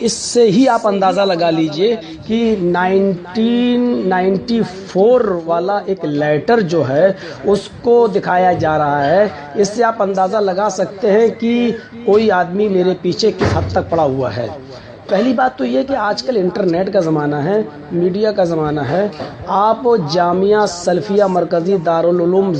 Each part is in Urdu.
اس سے ہی آپ اندازہ لگا لیجئے کہ 1994 والا ایک لیٹر جو ہے اس کو دکھایا جا رہا ہے. اس سے آپ اندازہ لگا سکتے ہیں کہ کوئی آدمی میرے پیچھے کس حد تک پڑا ہوا ہے. پہلی بات تو یہ کہ آج کل انٹرنیٹ کا زمانہ ہے، میڈیا کا زمانہ ہے. آپ جامعہ سلفیہ مرکزی دارالعلوم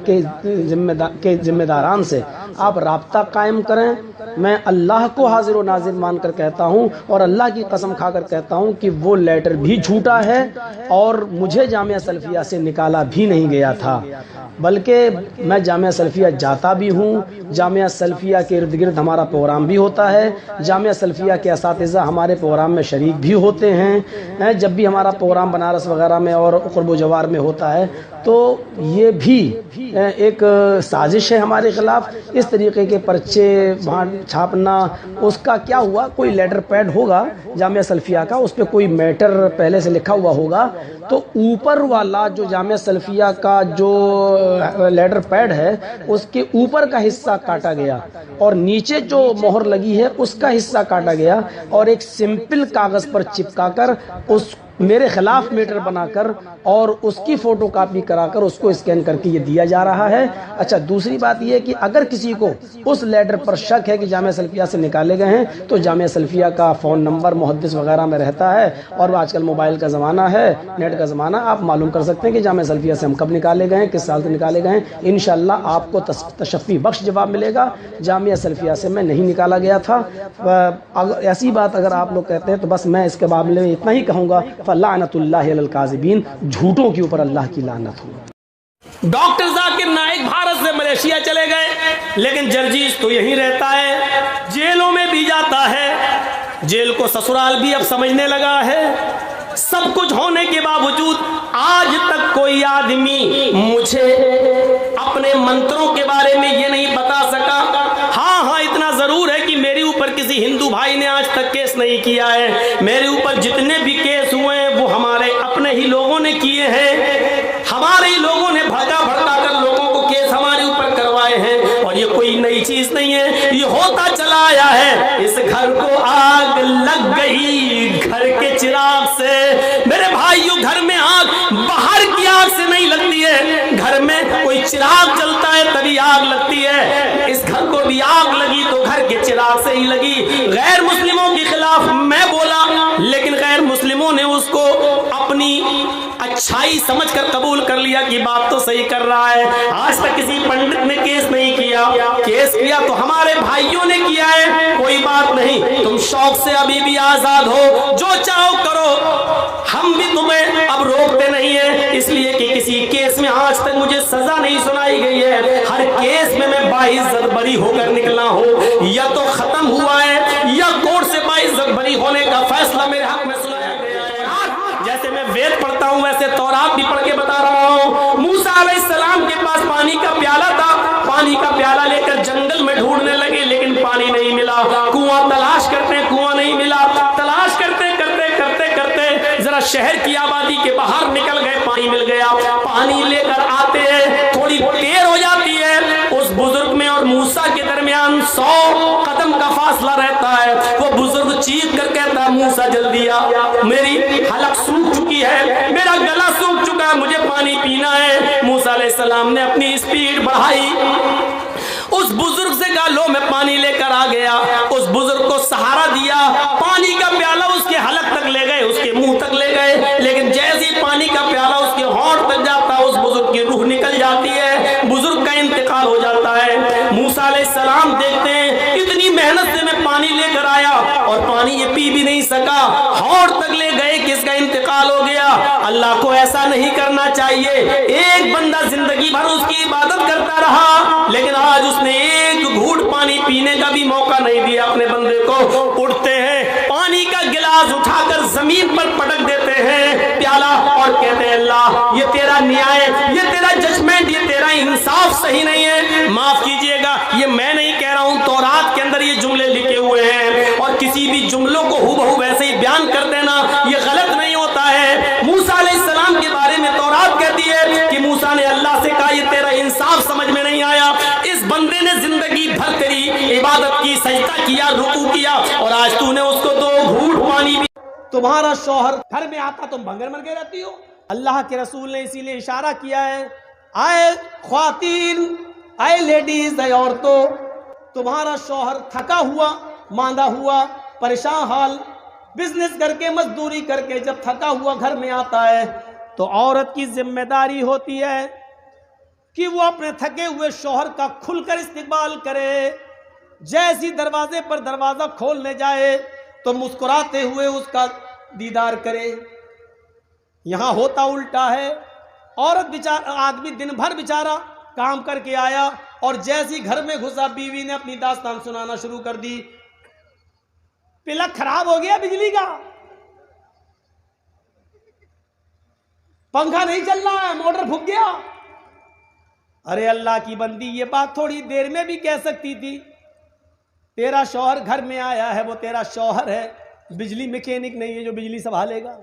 کے ذمہ داران سے آپ رابطہ قائم کریں. میں اللہ کو حاضر و ناظر مان کر کہتا ہوں اور اللہ کی قسم کھا کر کہتا ہوں کہ وہ لیٹر بھی جھوٹا ہے اور مجھے جامعہ سلفیہ سے نکالا بھی نہیں گیا تھا، بلکہ میں جامعہ سلفیہ جاتا بھی ہوں. جامعہ سلفیہ کے ارد گرد ہمارا پروگرام بھی ہوتا ہے. جامعہ سلفیہ کے اساتذہ ہمارے پروگرام میں شریک بھی ہوتے ہیں. جب بھی ہمارا پروگرام بنارس وغیرہ میں اور قرب و جوار میں ہوتا ہے تو یہ بھی ایک سازش ہے ہمارے خلاف. اس طریقے کے پرچے چھاپنا، اس کا کیا ہوا، کوئی لیٹر پیڈ ہوگا جامعہ سلفیہ کا، اس پہ کوئی میٹر پہلے سے لکھا ہوا ہوگا، تو اوپر والا جو جامعہ سلفیہ کا جو لیٹر پیڈ ہے اس کے اوپر کا حصہ کاٹا گیا اور نیچے جو مہر لگی ہے اس کا حصہ کاٹا گیا اور ایک سمپل کاغذ پر چپکا کر اس میرے خلاف میٹر بنا کر اور اس کی فوٹو کاپی کرا کر اس کو اسکین کر کے یہ دیا جا رہا ہے. اچھا، دوسری بات یہ کہ اگر کسی کو اس لیٹر پر شک ہے کہ جامعہ سلفیہ سے نکالے گئے ہیں تو جامعہ سلفیہ کا فون نمبر محدث وغیرہ میں رہتا ہے اور آج کل موبائل کا زمانہ ہے، نیٹ کا زمانہ، آپ معلوم کر سکتے ہیں کہ جامعہ سلفیہ سے ہم کب نکالے گئے ہیں، کس سال سے نکالے گئے ہیں. انشاءاللہ آپ کو تشفی بخش جواب ملے گا. جامعہ سلفیہ سے میں نہیں نکالا گیا تھا. ایسی بات اگر آپ لوگ کہتے ہیں تو بس میں اس کے معاملے میں اتنا ہی کہوں گا، فلعنت اللہ علی الکاذبین، جھوٹوں کے اوپر اللہ کی لعنت ہو. ڈاکٹر ذاکر نائک بھارت سے ملیشیا چلے گئے لیکن جرجیز تو یہیں رہتا ہے، جیلوں میں بھی جاتا ہے، جیل کو سسرال بھی اب سمجھنے لگا ہے. سب کچھ ہونے کے باوجود آج تک کوئی آدمی مجھے اپنے منتروں کے بارے میں یہ نہیں بتا سکا. ہاں اتنا ضرور ہے کہ میرے اوپر کسی ہندو بھائی نے آج تک کیس نہیں کیا ہے. میرے اوپر جتنے بھی کیس ہوئے ہیں وہ ہمارے اپنے ہی لوگوں نے کیے ہیں. ہمارے ہی لوگوں نے بھڑکا کر لوگوں کو کیس ہمارے اوپر کروائے ہیں اور یہ کوئی نئی چیز نہیں ہے، یہ ہوتا چلا آیا ہے. اس گھر کو آگ لگ گئی گھر کے چراغ سے. میرے بھائیو، گھر میں آگ باہر کی آگ سے نہیں لگتی ہے، گھر میں کوئی چراغ چلتا ہے تبھی آگ لگتی ہے. اس گھر کو بھی آگ لگی تو گھر کے چراغ سے ہی لگی. غیر مسلموں کے خلاف میں بولا لیکن غیر مسلموں نے اس کو اپنی اچھائی سمجھ کر قبول کر لیا کہ بات تو صحیح کر رہا ہے. آج تک کسی پنڈت نے کیس نہیں کیا، کیس کیا تو ہمارے بھائیوں نے کیا ہے. کوئی بات نہیں، تم شوق سے ابھی بھی آزاد ہو، جو چاہو کرو، ہم بھی تمہیں اب روکتے نہیں ہیں. اس لیے کہ کسی کیس میں آج تک مجھے سزا نہیں سنائی گئی ہے. ہر کیس میں باعزت بری ہو کر نکلا ہوں. یا تو ختم ہوا ہے یا کورٹ سے باعزت بری ہونے کا فیصلہ میرے حق میں سنایا گیا ہے. جیسے میں وید پڑھتا ہوں ویسے تورات بھی پڑھ کے بتا رہا ہوں. موسیٰ علیہ السلام کے پاس پانی کا پیالہ تھا، پانی کا پیالہ لے کر جنگل میں ڈھونڈنے لگے لیکن پانی نہیں ملا. کنواں تلاش کرتے کنواں نہیں ملا. تلاش کرتے ذرا شہر کی آبادی کے باہر نکل گئے، پانی مل گیا. پانی لے کر آتے ہیں، تھوڑی دیر ہو جاتی ہے. اس بزرگ میں اور موسیٰ کے درمیان 100 قدم کا فاصلہ رہتا ہے. وہ بزرگ چیخ کر کہتا ہے موسیٰ جلدی آ، میری حلق سوکھ چکی ہے، میرا گلا سوکھ چکا ہے، مجھے پانی پینا ہے. موسیٰ علیہ السلام نے اپنی اسپیڈ بڑھائی، اس بزرگ سے کہا لو میں پانی لے کر آ گیا. اس بزرگ کو سہارا دیا، پانی کا پیالہ اس کے حلق تک لے گئے، اس کے منہ تک لے گئے. لیکن جیسے ہی پانی کا پیالہ اس کے ہونٹ تک جاتا اس بزرگ کی روح نکل جاتی ہے، بزرگ کا انتقال ہو جاتا ہے. موسیٰ علیہ السلام دیکھتے ہیں اتنی محنت سے میں پانی لے کر آیا اور پانی یہ پی بھی نہیں سکا، ہونٹ تک لے گئے کہ اس کا انتقال ہو گیا. اللہ کو ایسا نہیں کرنا چاہیے. ایک بندہ زندگی بھر اس کی عبادت کرتا رہا لیکن آج اس نے ایک گھوٹ پانی پینے کا بھی موقع نہیں دیا اپنے بندے کو. اٹھتے ہیں، پانی کا گلاس اٹھا کر زمین پر پٹک دیتے ہیں پیالہ اور کہتے ہیں اللہ یہ تیرا نیائے، یہ تیرا ججمنٹ، یہ تیرا انصاف صحیح نہیں ہے، معاف کیجئے گا. یہ میں نہیں کہہ رہا ہوں، تورات کے اندر یہ جملے لکھے ہوئے ہیں اور کسی بھی جملوں کو ہو بہو ویسے ہی بیان کر دینا یہ غلط نہیں ہوتا ہے. موسیٰ علیہ السلام کے بارے میں تورات کہتی ہے کہ موسیٰ نے اللہ سے کہا یہ تیرا انصاف سمجھ میں نہیں آیا، اس بندے نے زندگی بھر تیری عبادت کی، سجدہ کیا، رکوع کیا، اور آج تو نے اس کو 2 گھونٹ پانی بھی۔ تمہارا شوہر گھر میں آتا تم بھنگر من کے رہتی ہو۔ اللہ کے رسول نے اسی لیے اشارہ کیا ہے، آئے خواتین، آئے لیڈیز، آئے عورتوں، تمہارا شوہر تھکا ہوا، ماندہ ہوا، پریشان حال، بزنس کر کے، مزدوری کر کے جب تھکا ہوا گھر میں آتا ہے تو عورت کی ذمہ داری ہوتی ہے کہ وہ اپنے تھکے ہوئے شوہر کا کھل کر استقبال کرے۔ جیسی دروازے پر دروازہ کھولنے جائے تو مسکراتے ہوئے اس کا دیدار کرے۔ یہاں ہوتا الٹا ہے، عورت آدمی دن بھر بیچارہ کام کر کے آیا اور جیسی گھر میں گھسا بیوی نے اپنی داستان سنانا شروع کر دی، پلک خراب ہو گیا بجلی کا، پنکھا نہیں چل رہا ہے، موٹر پھک گیا۔ ارے اللہ کی بندی، یہ بات تھوڑی دیر میں بھی کہہ سکتی تھی، تیرا شوہر گھر میں آیا ہے، وہ تیرا شوہر ہے، بجلی میکینک نہیں ہے جو بجلی سنبھالے گا۔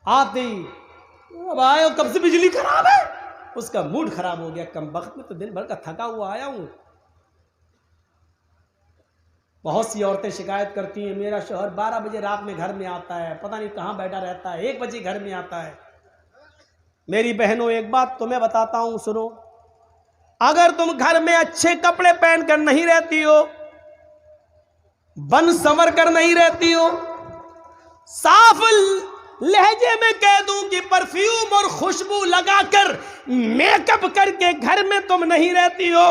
آتے ہی اب آئے ہو، کب سے بجلی خراب ہے، اس کا موڈ خراب ہو گیا، کم وقت میں تو دن بھر کا تھکا ہوا آیا ہوں۔ بہت سی عورتیں شکایت کرتی ہیں، میرا شوہر 12 بجے رات میں گھر میں آتا ہے، پتہ نہیں کہاں بیٹھا رہتا ہے، 1 بجے گھر میں آتا ہے۔ میری بہنوں، ایک بات تمہیں بتاتا ہوں، سنو، اگر تم گھر میں اچھے کپڑے پہن کر نہیں رہتی ہو، بن سنور کر نہیں رہتی ہو، صاف لہجے میں کہہ دوں کہ پرفیوم اور خوشبو لگا کر، میک اپ کر کے گھر میں تم نہیں رہتی ہو،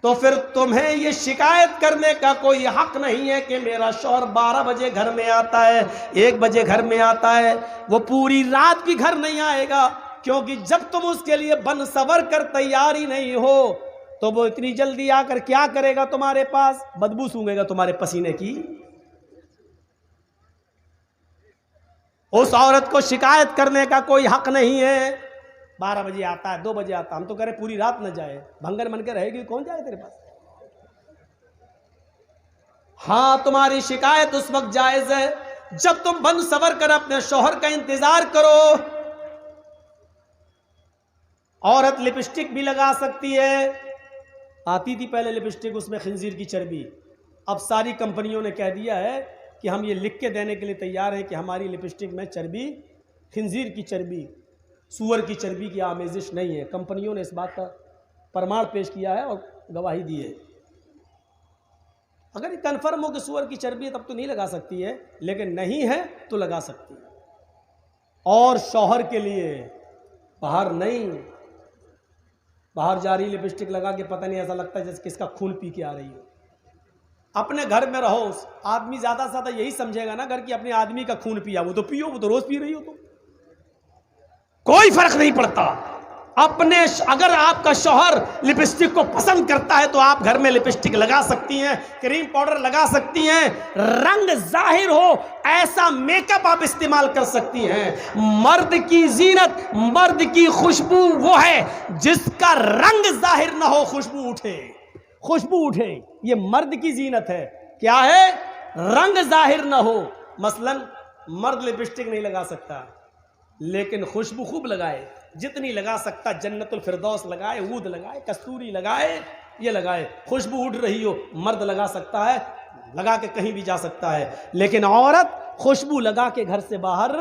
تو پھر تمہیں یہ شکایت کرنے کا کوئی حق نہیں ہے کہ میرا شوہر 12 بجے گھر میں آتا ہے، 1 بجے گھر میں آتا ہے، وہ پوری رات بھی گھر نہیں آئے گا، کیونکہ جب تم اس کے لیے بن سور کر تیار ہی نہیں ہو تو وہ اتنی جلدی آ کر کیا کرے گا تمہارے پاس؟ بدبو سونگے گا تمہارے پسینے کی۔ اس عورت کو شکایت کرنے کا کوئی حق نہیں ہے، 12 بجے آتا ہے، 2 بجے آتا ہے، ہم تو کہہ رہے پوری رات نہ جائے، بھنگر من کے رہے گی، کون جائے تیرے پاس؟ ہاں، تمہاری شکایت اس وقت جائز ہے جب تم بن سور کر اپنے شوہر کا انتظار کرو۔ عورت لپسٹک بھی لگا سکتی ہے، آتی تھی پہلے لپسٹک، اس میں خنزیر کی چربی، اب ساری کمپنیوں نے کہہ دیا ہے کہ ہم یہ لکھ کے دینے کے لیے تیار ہیں کہ ہماری لپسٹک میں چربی، خنزیر کی چربی، سور کی چربی کی آمیزش نہیں ہے۔ کمپنیوں نے اس بات کا پرماڑ پیش کیا ہے اور گواہی دی ہے۔ اگر یہ کنفرم ہو کہ سور کی چربی ہے تب تو نہیں لگا سکتی ہے، لیکن نہیں ہے تو لگا سکتی ہے۔ اور شوہر کے لیے باہر نہیں، باہر جا رہی لپسٹک لگا کے پتہ نہیں، ایسا لگتا ہے جیسے کس کا خون پی کے آ رہی ہو۔ اپنے گھر میں رہو، آدمی زیادہ سے زیادہ یہی سمجھے گا نا گھر کی اپنے آدمی کا خون پیا، وہ تو پیو، وہ تو روز پی رہی ہو، تو کوئی فرق نہیں پڑتا۔ اگر آپ کا شوہر لپسٹک کو پسند کرتا ہے تو آپ گھر میں لپسٹک لگا سکتی ہیں، کریم پاؤڈر لگا سکتی ہیں، رنگ ظاہر ہو ایسا میک اپ آپ استعمال کر سکتی ہیں۔ مرد کی زینت، مرد کی خوشبو وہ ہے جس کا رنگ ظاہر نہ ہو، خوشبو اٹھے، خوشبو اٹھے، یہ مرد کی زینت ہے۔ کیا ہے؟ رنگ ظاہر نہ ہو۔ مثلا مرد لپسٹک نہیں لگا سکتا لیکن خوشبو خوب لگائے، جتنی لگا سکتا، جنت الفردوس لگائے، عود لگائے، کستوری لگائے، یہ لگائے، خوشبو اٹھ رہی ہو، مرد لگا سکتا ہے، لگا کے کہیں بھی جا سکتا ہے، لیکن عورت خوشبو لگا کے گھر سے باہر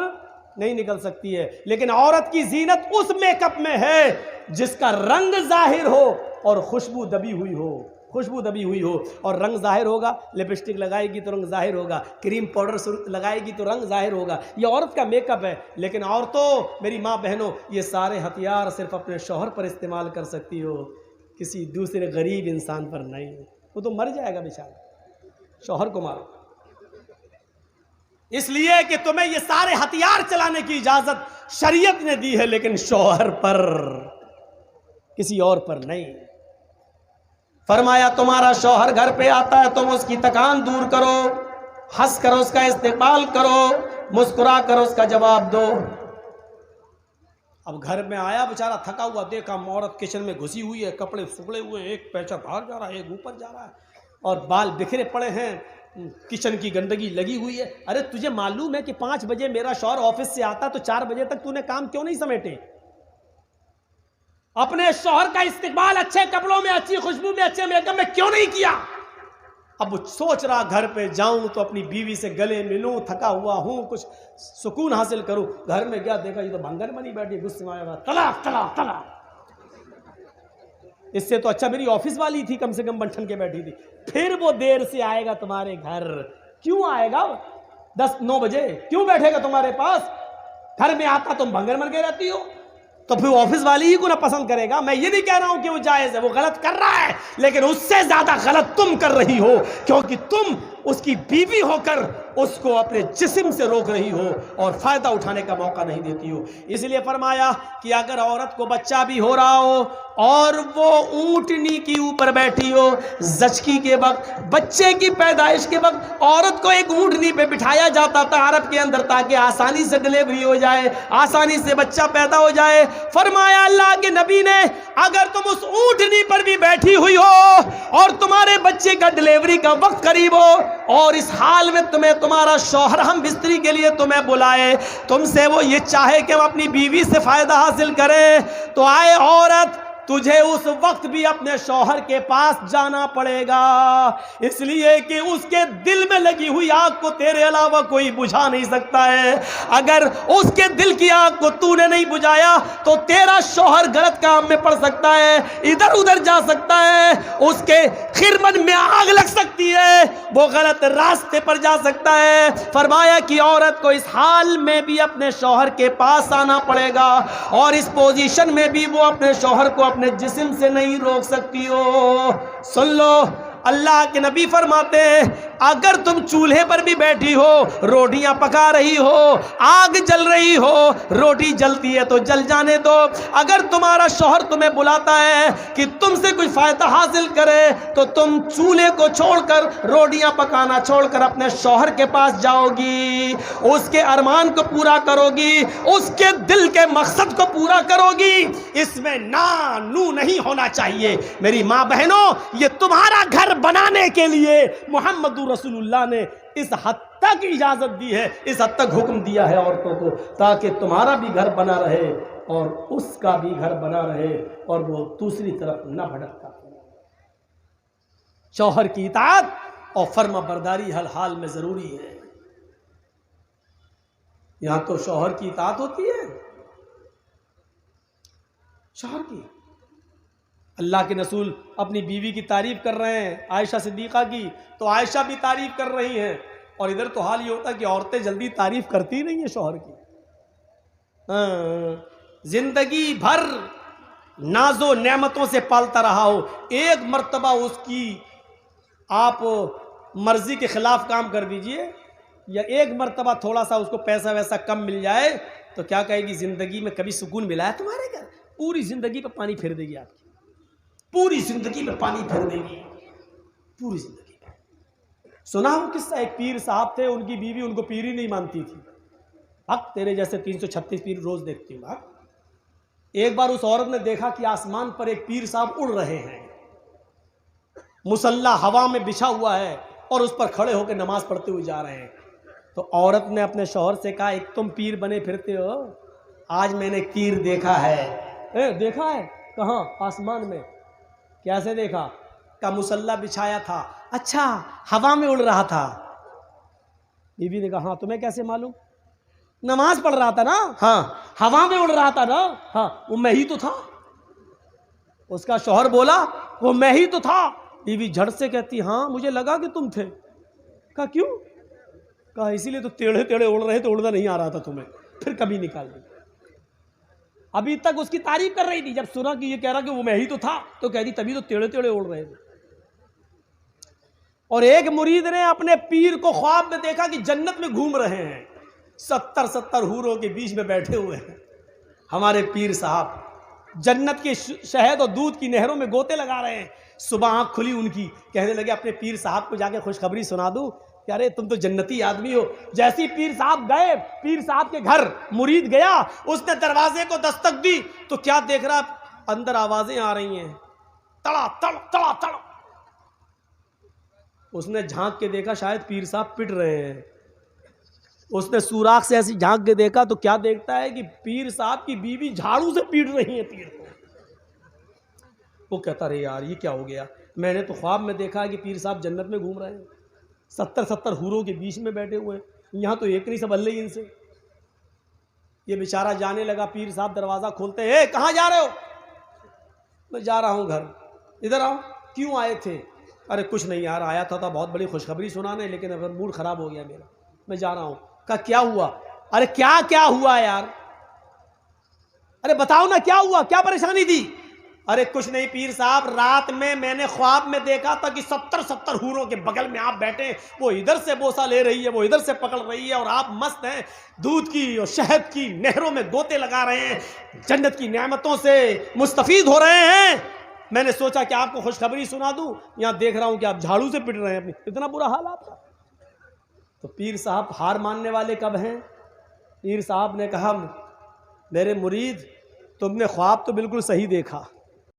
نہیں نکل سکتی ہے۔ لیکن عورت کی زینت اس میک اپ میں ہے جس کا رنگ ظاہر ہو اور خوشبو دبی ہوئی ہو، خوشبو دبی ہوئی ہو، اور رنگ ظاہر ہوگا، لپسٹک لگائے گی تو رنگ ظاہر ہوگا، کریم پاؤڈر لگائے گی تو رنگ ظاہر ہوگا۔ یہ عورت کا میک اپ ہے، لیکن عورتوں، میری ماں بہنوں، یہ سارے ہتھیار صرف اپنے شوہر پر استعمال کر سکتی ہو، کسی دوسرے غریب انسان پر نہیں۔ وہ تو مر جائے گا بیچارہ، شوہر کو مارو، اس لیے کہ تمہیں یہ سارے ہتھیار چلانے کی اجازت شریعت نے دی ہے، لیکن شوہر پر، کسی اور پر نہیں۔ فرمایا تمہارا شوہر گھر پہ آتا ہے تم اس کی تکان دور کرو، ہنس کر اس کا استقبال کرو، مسکرا کر اس کا جواب دو۔ اب گھر میں آیا بیچارہ تھکا ہوا، دیکھا عورت کچن میں گھسی ہوئی ہے، کپڑے سکڑے ہوئے ہیں، ایک پیچہ باہر جا رہا ہے، ایک اوپر جا رہا ہے، اور بال بکھرے پڑے ہیں، کچن کی گندگی لگی ہوئی ہے۔ ارے تجھے معلوم ہے کہ 5 بجے میرا شوہر آفس سے آتا تو 4 بجے تک تو نے کام کیوں نہیں سمیٹے؟ اپنے شوہر کا استقبال اچھے کپڑوں میں، اچھی خوشبو میں، اچھے میک اپ میں کیوں نہیں کیا؟ اب وہ سوچ رہا گھر پہ جاؤں تو اپنی بیوی سے گلے ملوں، تھکا ہوا ہوں، کچھ سکون حاصل کروں. گھر میں گیا دیکھا یہ تو بھنگر بنی بیٹھی، غصے میں آیا طلاق طلاق طلاق. اس سے تو اچھا میری آفس والی تھی، کم سے کم بنٹھن کے بیٹھی تھی. پھر وہ دیر سے آئے گا تمہارے گھر. کیوں آئے گا؟ 10-9 بجے کیوں بیٹھے گا تمہارے پاس؟ گھر میں آتا تم بھنگر بن کے رہتی ہو. تو پھر آفس والی ہی کو نہ پسند کرے گا. میں یہ نہیں کہہ رہا ہوں کہ وہ جائز ہے، وہ غلط کر رہا ہے، لیکن اس سے زیادہ غلط تم کر رہی ہو، کیونکہ تم اس کی بیوی ہو کر اس کو اپنے جسم سے روک رہی ہو اور فائدہ اٹھانے کا موقع نہیں دیتی ہو. اس لیے فرمایا کہ اگر عورت کو بچہ بھی ہو رہا ہو اور وہ اونٹنی کے اوپر بیٹھی ہو، زچگی کے وقت، بچے کی پیدائش کے وقت عورت کو ایک اونٹنی پہ بٹھایا جاتا تھا عرب کے اندر تاکہ آسانی سے ڈلیوری ہو جائے، آسانی سے بچہ پیدا ہو جائے. فرمایا اللہ کے نبی نے اگر تم اس اونٹنی پر بھی بیٹھی ہوئی ہو اور تمہارے بچے کا ڈلیوری کا وقت قریب ہو اور اس حال میں تمہارا شوہر ہم بستری کے لیے تمہیں بلائے، تم سے وہ یہ چاہے کہ ہم اپنی بیوی سے فائدہ حاصل کریں، تو آئے عورت تجھے اس وقت بھی اپنے شوہر کے پاس جانا پڑے گا، اس لیے کہ اس کے دل میں لگی ہوئی آگ کو تیرے علاوہ کوئی بجھا نہیں سکتا ہے. اگر اس کے دل کی آگ کو تو نے نہیں بجھایا تو تیرا شوہر غلط کام میں پڑ سکتا ہے، ادھر ادھر جا سکتا ہے، اس کے خرمن میں آگ لگ سکتی ہے، وہ غلط راستے پر جا سکتا ہے. فرمایا کہ عورت کو اس حال میں بھی اپنے شوہر کے پاس آنا پڑے گا اور اس پوزیشن میں بھی وہ اپنے شوہر کو اپنے جسم سے نہیں روک سکتی ہو. سن لو اللہ کے نبی فرماتے ہیں اگر تم چولہے پر بھی بیٹھی ہو، روٹیاں پکا رہی ہو، آگ جل رہی ہو، روٹی جلتی ہے تو جل جانے دو. اگر تمہارا شوہر تمہیں بلاتا ہے کہ تم سے کچھ فائدہ حاصل کرے تو تم چولہے کو چھوڑ کر، روٹیاں پکانا چھوڑ کر اپنے شوہر کے پاس جاؤ گی، اس کے ارمان کو پورا کرو گی، اس کے دل کے مقصد کو پورا کرو گی. اس میں نو نہیں ہونا چاہیے. میری ماں بہنوں، یہ تمہارا گھر بنانے کے لیے محمد رسول اللہ نے اس حد تک اجازت دی ہے، اس حد تک حکم دیا ہے عورتوں کو، تاکہ تمہارا بھی گھر بنا رہے اور اس کا بھی گھر بنا رہے اور وہ دوسری طرف نہ بھٹکتا. شوہر کی اطاعت اور فرما برداری ہر حال میں ضروری ہے. یہاں تو شوہر کی اطاعت ہوتی ہے، شوہر کی. اللہ کے رسول اپنی بیوی کی تعریف کر رہے ہیں، عائشہ صدیقہ کی، تو عائشہ بھی تعریف کر رہی ہیں. اور ادھر تو حال یہ ہوتا ہے کہ عورتیں جلدی تعریف کرتی نہیں ہیں شوہر کی. زندگی بھر ناز و نعمتوں سے پالتا رہا ہو، ایک مرتبہ اس کی آپ مرضی کے خلاف کام کر دیجئے یا ایک مرتبہ تھوڑا سا اس کو پیسہ ویسا کم مل جائے تو کیا کہے گی زندگی میں کبھی سکون ملا ہے تمہارے گھر؟ پوری زندگی پہ پانی پھیر دے گی آپ کی، پوری زندگی میں پانی پھیر دے گی، پوری زندگی میں. سنا ہو قصہ، ایک پیر صاحب تھے، ان کی بیوی ان کو پیر ہی نہیں مانتی تھی. حق تیرے جیسے 336 پیر روز دیکھتی ہوں. ایک بار اس عورت نے دیکھا کہ آسمان پر ایک پیر صاحب اڑ رہے ہیں، مصلی ہوا میں بچھا ہوا ہے اور اس پر کھڑے ہو کے نماز پڑھتے ہوئے جا رہے ہیں. تو عورت نے اپنے شوہر سے کہا ایک تم پیر بنے پھرتے ہو، آج میں نے پیر دیکھا ہے. دیکھا ہے کہاں؟ آسمان میں. کیسے دیکھا؟ کا مصلی بچھایا تھا. اچھا ہوا میں اڑ رہا تھا. بیوی نے کہا ہاں تمہیں کیسے معلوم؟ نماز پڑھ رہا تھا نا. ہاں ہوا میں اڑ رہا تھا نا. ہاں وہ میں ہی تو تھا. اس کا شوہر بولا وہ میں ہی تو تھا. بیوی جھٹ سے کہتی ہاں مجھے لگا کہ تم تھے. کہا کیوں؟ کہا اسی لیے تو ٹیڑھے ٹیڑھے اڑ رہے تو اڑنا نہیں آ رہا تھا تمہیں، پھر کبھی نکال دی. ابھی تک اس کی تعریف کر رہی تھی، جب سنا کہ یہ کہہ رہا کہ وہ میں ہی تو تھا تو کہہ دی تبھی تو ٹیڑھے ٹیڑھے اڑ رہے تھے. اور ایک مرید نے اپنے پیر کو خواب میں دیکھا کہ جنت میں گھوم رہے ہیں، 70 حوروں کے بیچ میں بیٹھے ہوئے ہیں. ہمارے پیر صاحب جنت کے شہد اور دودھ کی نہروں میں گوتے لگا رہے ہیں. صبح آنکھ کھلی ان کی، کہنے لگے اپنے پیر صاحب کو جا کے خوشخبری سنا دوں کہ ارے تم تو جنتی آدمی ہو. جیسے ہی پیر صاحب گئے، پیر صاحب کے گھر مرید گیا، اس نے دروازے کو دستک دی تو کیا دیکھ رہا؟ اندر آوازیں آ رہی ہیں، تڑا تڑ تڑا تڑ. اس نے جھانک کے دیکھا شاید پیر صاحب پٹ رہے ہیں. اس نے سوراخ سے ایسی جھانک کے دیکھا تو کیا دیکھتا ہے کہ پیر صاحب کی بیوی جھاڑو سے پیٹ رہی ہیں پیر کو. وہ کہتا رہے یار یہ کیا ہو گیا، میں نے تو خواب میں دیکھا ہے کہ پیر صاحب جنت میں گھوم رہے ہیں، 70 حوروں کے بیچ میں بیٹھے ہوئے ہیں، یہاں تو ایک نہیں، سب اللہ ہی ان سے۔ یہ بیچارہ جانے لگا، پیر صاحب دروازہ کھولتے ہیں، کہاں جا رہے ہو؟ میں جا رہا ہوں گھر۔ ادھر آؤ۔ کیوں آئے تھے؟ ارے کچھ نہیں یار، آیا تھا بہت بڑی خوشخبری سنانے، لیکن اب موڈ خراب ہو گیا میرا، میں جا رہا ہوں۔ کہا کیا ہوا؟ ارے کیا ہوا یار؟ ارے بتاؤ نا کیا ہوا، کیا پریشانی تھی؟ ارے کچھ نہیں پیر صاحب، رات میں نے خواب میں دیکھا تھا کہ 70 حوروں کے بغل میں آپ بیٹھے، وہ ادھر سے بوسہ لے رہی ہے، وہ ادھر سے پکڑ رہی ہے، اور آپ مست ہیں، دودھ کی اور شہد کی نہروں میں گوتے لگا رہے ہیں، جنت کی نعمتوں سے مستفید ہو رہے ہیں۔ میں نے سوچا کہ آپ کو خوشخبری سنا دوں، یہاں دیکھ رہا ہوں کہ آپ جھاڑو سے پٹ رہے ہیں، اتنا برا حال آپ کا۔ تو پیر صاحب ہار ماننے والے کب ہیں؟ پیر صاحب نے کہا میرے مرید تم نے خواب تو بالکل صحیح دیکھا،